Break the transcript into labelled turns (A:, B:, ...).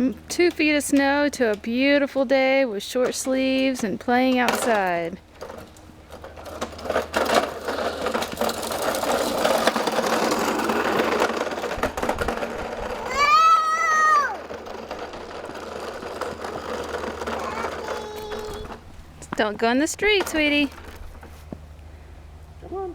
A: from 2 feet of snow to a beautiful day with short sleeves and playing outside. Don't go in the street, sweetie.
B: Come on.